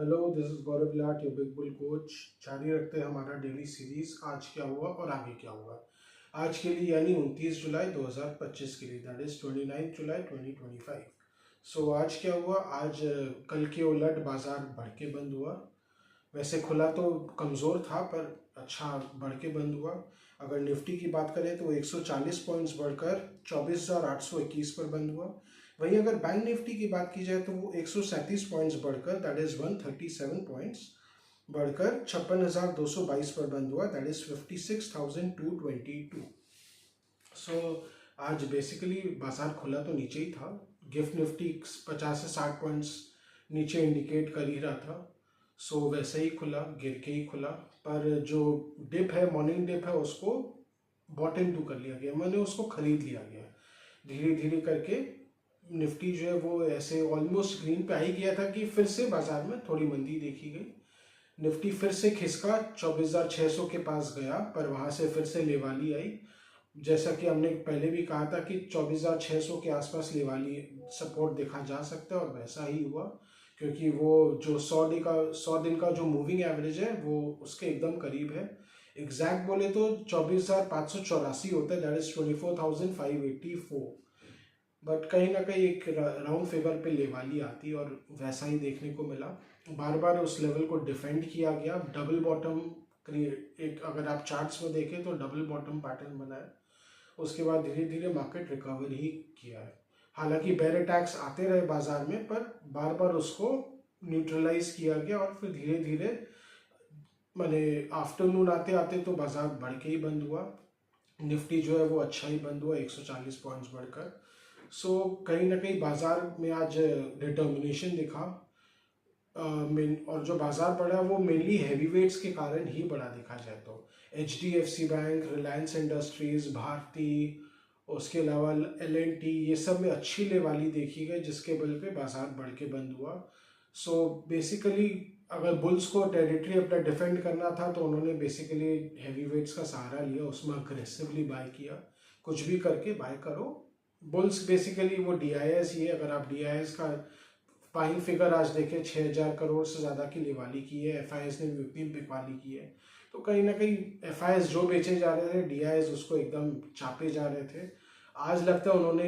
Hello, this is Gaurav Lat, your big bull coach. जारी रखते हैं हमारा डेली सीरीज आज क्या हुआ और आगे क्या होगा। आज के लिए यानी 29 जुलाई 2025 के लिए, दैट इज 29 जुलाई 2025। सो आज क्या हुआ। आज कल के उलट बाजार बढ़ के बंद हुआ। वैसे खुला तो कमज़ोर था पर अच्छा बढ़ के बंद हुआ। अगर निफ्टी की बात करें तो वो 140 पॉइंट्स बढ़कर 24,821 पर बंद हुआ। वहीं अगर बैंक निफ्टी की बात की जाए तो वो 137 पॉइंट्स बढ़कर, दैट इज 137 पॉइंट्स बढ़कर 56,222 पर बंद हुआ, दैट इज 56,222। सो आज बेसिकली बाजार खुला तो नीचे ही था। गिफ्ट निफ्टी 50 से 60 पॉइंट्स नीचे इंडिकेट कर ही रहा था। सो वैसे ही खुला, गिर के ही खुला। पर जो डिप है, मॉर्निंग डिप है, उसको बॉट इन टू कर लिया गया, मैंने उसको खरीद लिया गया। धीरे धीरे करके निफ्टी जो है वो ऐसे ऑलमोस्ट ग्रीन पे आ ही गया था कि फिर से बाजार में थोड़ी मंदी देखी गई। निफ्टी फिर से खिसका 24,600 के पास गया, पर वहां से फिर से लेवाली आई। जैसा कि हमने पहले भी कहा था कि 24,600 के आसपास लेवाली सपोर्ट देखा जा सकता है, और वैसा ही हुआ। क्योंकि वो जो 100 दिन का जो मूविंग एवरेज है वो उसके एकदम करीब है। एग्जैक्ट बोले तो 24,584 होता है, दैट इज 24,584। बट कहीं ना कहीं एक राउंड फिगर पे लेवाली आती, और वैसा ही देखने को मिला। बार बार उस लेवल को डिफेंड किया गया। डबल बॉटम क्रिएट, एक अगर आप चार्ट्स में देखें तो डबल बॉटम पैटर्न बना है। उसके बाद धीरे धीरे मार्केट रिकवर ही किया है। हालांकि बेयर अटैक्स आते रहे बाजार में, पर बार बार उसको न्यूट्रलाइज किया गया, और फिर धीरे धीरे मैंने आफ्टरनून आते आते तो बाजार बढ़ के ही बंद हुआ। निफ्टी जो है वो अच्छा ही बंद हुआ, 140 पॉइंट्स बढ़कर। सो कहीं ना कहीं बाजार में आज डिटर्मिनेशन दिखा। और जो बाजार बढ़ा वो मेनली हैवी वेट्स के कारण ही बढ़ा देखा जाए तो। HDFC बैंक, रिलायंस इंडस्ट्रीज, भारती, उसके अलावा L&T, ये सब में अच्छी लेवाली देखी गई, जिसके बल पे बाजार बढ़ के बंद हुआ। सो बेसिकली अगर बुल्स को टेरिटरी अपना डिफेंड करना था तो उन्होंने बेसिकली हैवी वेट्स का सहारा लिया, उसमें अग्रेसिवली बाय किया। कुछ भी करके बाय करो। बुल्स बेसिकली वो DIS ही है। अगर आप DIS का बाइंग फिगर आज देखें, 6,000 करोड़ से ज़्यादा की लेवाली की है। FIS ने भी उतनी बिकवाली की है। तो कहीं ना कहीं FIS जो बेचे जा रहे थे, DIS उसको एकदम चापे जा रहे थे। आज लगता है उन्होंने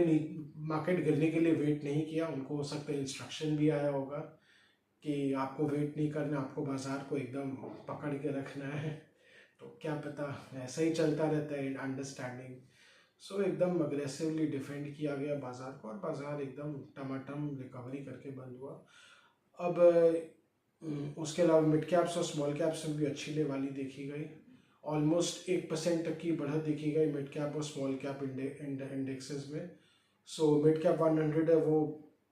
मार्केट गिरने के लिए वेट नहीं किया। उनको हो सकता है इंस्ट्रक्शन भी आया होगा कि आपको वेट नहीं करना, आपको बाजार को एकदम पकड़ के रखना है। तो क्या पता ऐसा ही चलता रहता है अंडरस्टैंडिंग। सो एकदम अग्रेसिवली डिफेंड किया गया बाजार को, और बाजार एकदम टमाटम रिकवरी करके बंद हुआ। अब उसके अलावा मिड कैप्स और स्मॉल कैप्स में भी अच्छी लेवाली देखी गई। ऑलमोस्ट 1% तक की बढ़त देखी गई मिड कैप और स्मॉल कैप इंडेक्सेस में। सो मिड कैप 100 है वो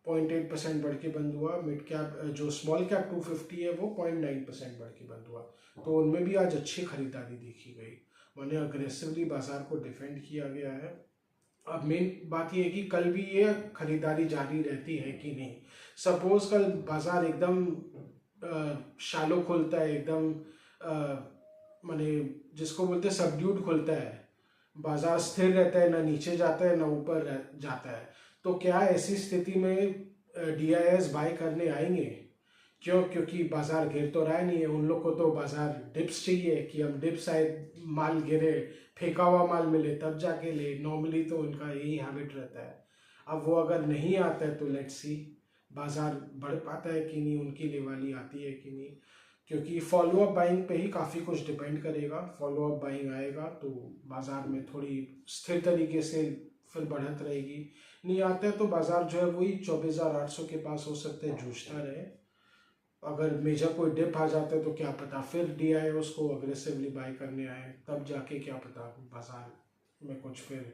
0.8% बढ़ के बंद हुआ। मिड कैप जो स्मॉल कैप 250 है वो 0.9% बढ़ के बंद हुआ। तो उनमें भी आज अच्छी खरीदारी देखी गई। मैंने अग्रेसिवली बाजार को डिफेंड किया गया है। अब मेन बात यह है कि कल भी ये खरीदारी जारी रहती है कि नहीं। सपोज कल बाजार एकदम शालो खुलता है, एकदम माने जिसको बोलते हैं सबड्यूड खुलता है, बाजार स्थिर रहता है, ना नीचे जाता है ना ऊपर जाता है, तो क्या ऐसी स्थिति में DIS बाय करने आएंगे? क्यों? क्योंकि बाजार गिर तो रहा नहीं है। उन लोग को तो बाजार डिप्स चाहिए कि हम डिप्स आए, माल गिरे, फेंका हुआ माल मिले तब जाके ले। नॉर्मली तो उनका यही हैबिट रहता है। अब वो अगर नहीं आता है तो लेट्स सी बाजार बढ़ पाता है कि नहीं, उनकी लेवाली आती है कि नहीं। क्योंकि फॉलो अप बाइंग पे ही काफ़ी कुछ डिपेंड करेगा। फॉलो अप बाइंग आएगा तो बाजार में थोड़ी स्थिर तरीके से फिर बढ़त रहेगी। नहीं आता है तो बाजार जो है वही 24,800 के पास हो सकता है जूझता रहे। अगर मेजर कोई डिप आ जाता है तो क्या पता फिर DIS को अग्रेसिवली बाय करने आए, तब जाके क्या पता बाजार में कुछ फिर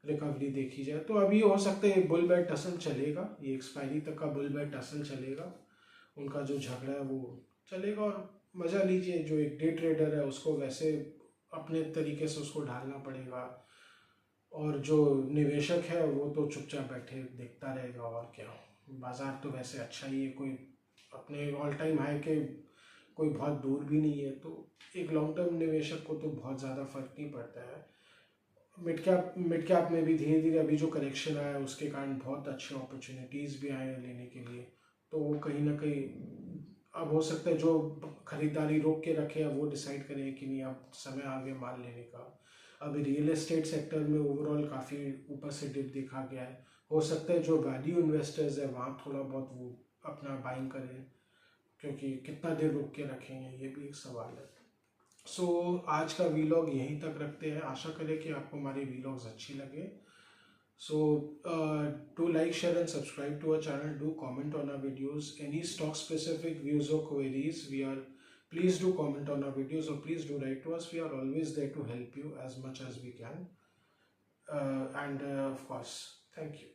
रिकवरी देखी जाए। तो अभी हो सकता है बुल बेयर टसल चलेगा, ये एक्सपायरी तक का बुल बेयर टसल चलेगा। उनका जो झगड़ा है वो चलेगा, और मज़ा लीजिए। जो एक डे ट्रेडर है उसको वैसे अपने तरीके से उसको ढालना पड़ेगा, और जो निवेशक है वो तो चुपचाप बैठे देखता रहेगा। और क्या, बाजार तो वैसे अच्छा ही है, कोई अपने ऑल टाइम हाई के कोई बहुत दूर भी नहीं है। तो एक लॉन्ग टर्म निवेशक को तो बहुत ज़्यादा फर्क नहीं पड़ता है। मिड कैप में भी धीरे धीरे अभी जो करेक्शन आया है उसके कारण बहुत अच्छे अपॉर्चुनिटीज़ भी आए हैं लेने के लिए। तो वो कहीं ना कहीं अब हो सकता है जो खरीदारी रोक के रखे हैं वो डिसाइड करें कि नहीं अब समय आ गया माल लेने का। अभी रियल एस्टेट सेक्टर में ओवरऑल काफ़ी ऊपर से डिप देखा गया है। हो सकता है जो वैल्यू इन्वेस्टर्स है वहाँ थोड़ा बहुत वो अपना बाइंग करें, क्योंकि कितना देर रोक के रखेंगे ये भी एक सवाल है। सो आज का वीलॉग यहीं तक रखते हैं। आशा करें कि आपको हमारे वीलॉग्स अच्छी लगे। So do like, share and subscribe to our channel. Do comment on our videos. Any stock specific views or queries, please do comment on our videos, or please do write to us. We are always there to help you as much as we can. And of course, thank you.